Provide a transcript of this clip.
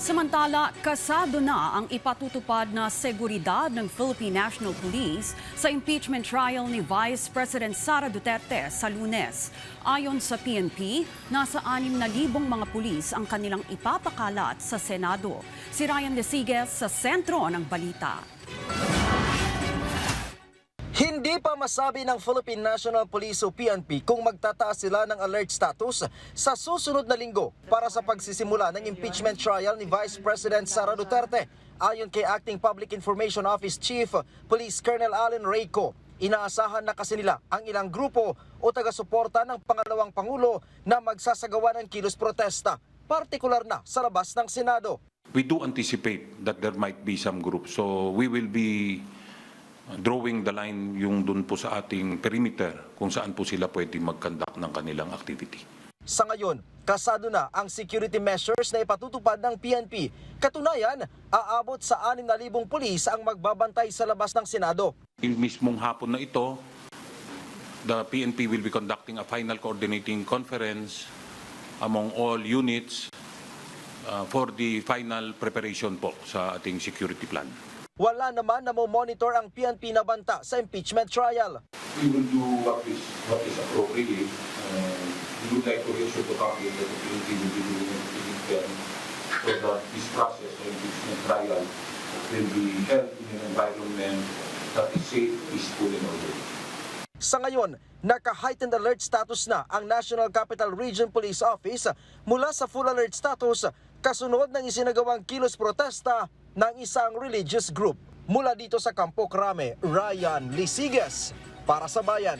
Samantala, kasado na ang ipatutupad na seguridad ng Philippine National Police sa impeachment trial ni Vice President Sara Duterte sa Lunes. Ayon sa PNP, nasa 6,000 mga pulis ang kanilang ipapakalat sa Senado. Si Ryan Lesiges sa sentro ng balita. Hindi pa masabi ng Philippine National Police o PNP kung magtataas sila ng alert status sa susunod na linggo para sa pagsisimula ng impeachment trial ni Vice President Sara Duterte. Ayon kay Acting Public Information Office Chief Police Colonel Allen Reyco, inaasahan na kasi nila ang ilang grupo o taga-suporta ng pangalawang Pangulo na magsasagawa ng kilos protesta, partikular na sa labas ng Senado. We do anticipate that there might be some groups, so we will be drawing the line yung dun po sa ating perimeter kung saan po sila pwede mag-conduct ng kanilang activity. Sa ngayon, kasado na ang security measures na ipatutupad ng PNP. Katunayan, aabot sa 6,000 pulis ang magbabantay sa labas ng Senado. Yung mismong hapon na ito, the PNP will be conducting a final coordinating conference among all units for the final preparation po sa ating security plan. Wala naman na monitor ang PNP na banta sa impeachment trial. We will do what is appropriate. We would like to reassure the public that the PNP will be doing everything so that this process of impeachment trial will be held in an environment that is safe, peaceful, and orderly. Sa ngayon, naka-heightened alert status na ang National Capital Region Police Office mula sa full alert status kasunod ng isinagawang kilos protesta ng isang religious group. Mula dito sa Campo Crame, Ryan Lesiges para sa Bayan.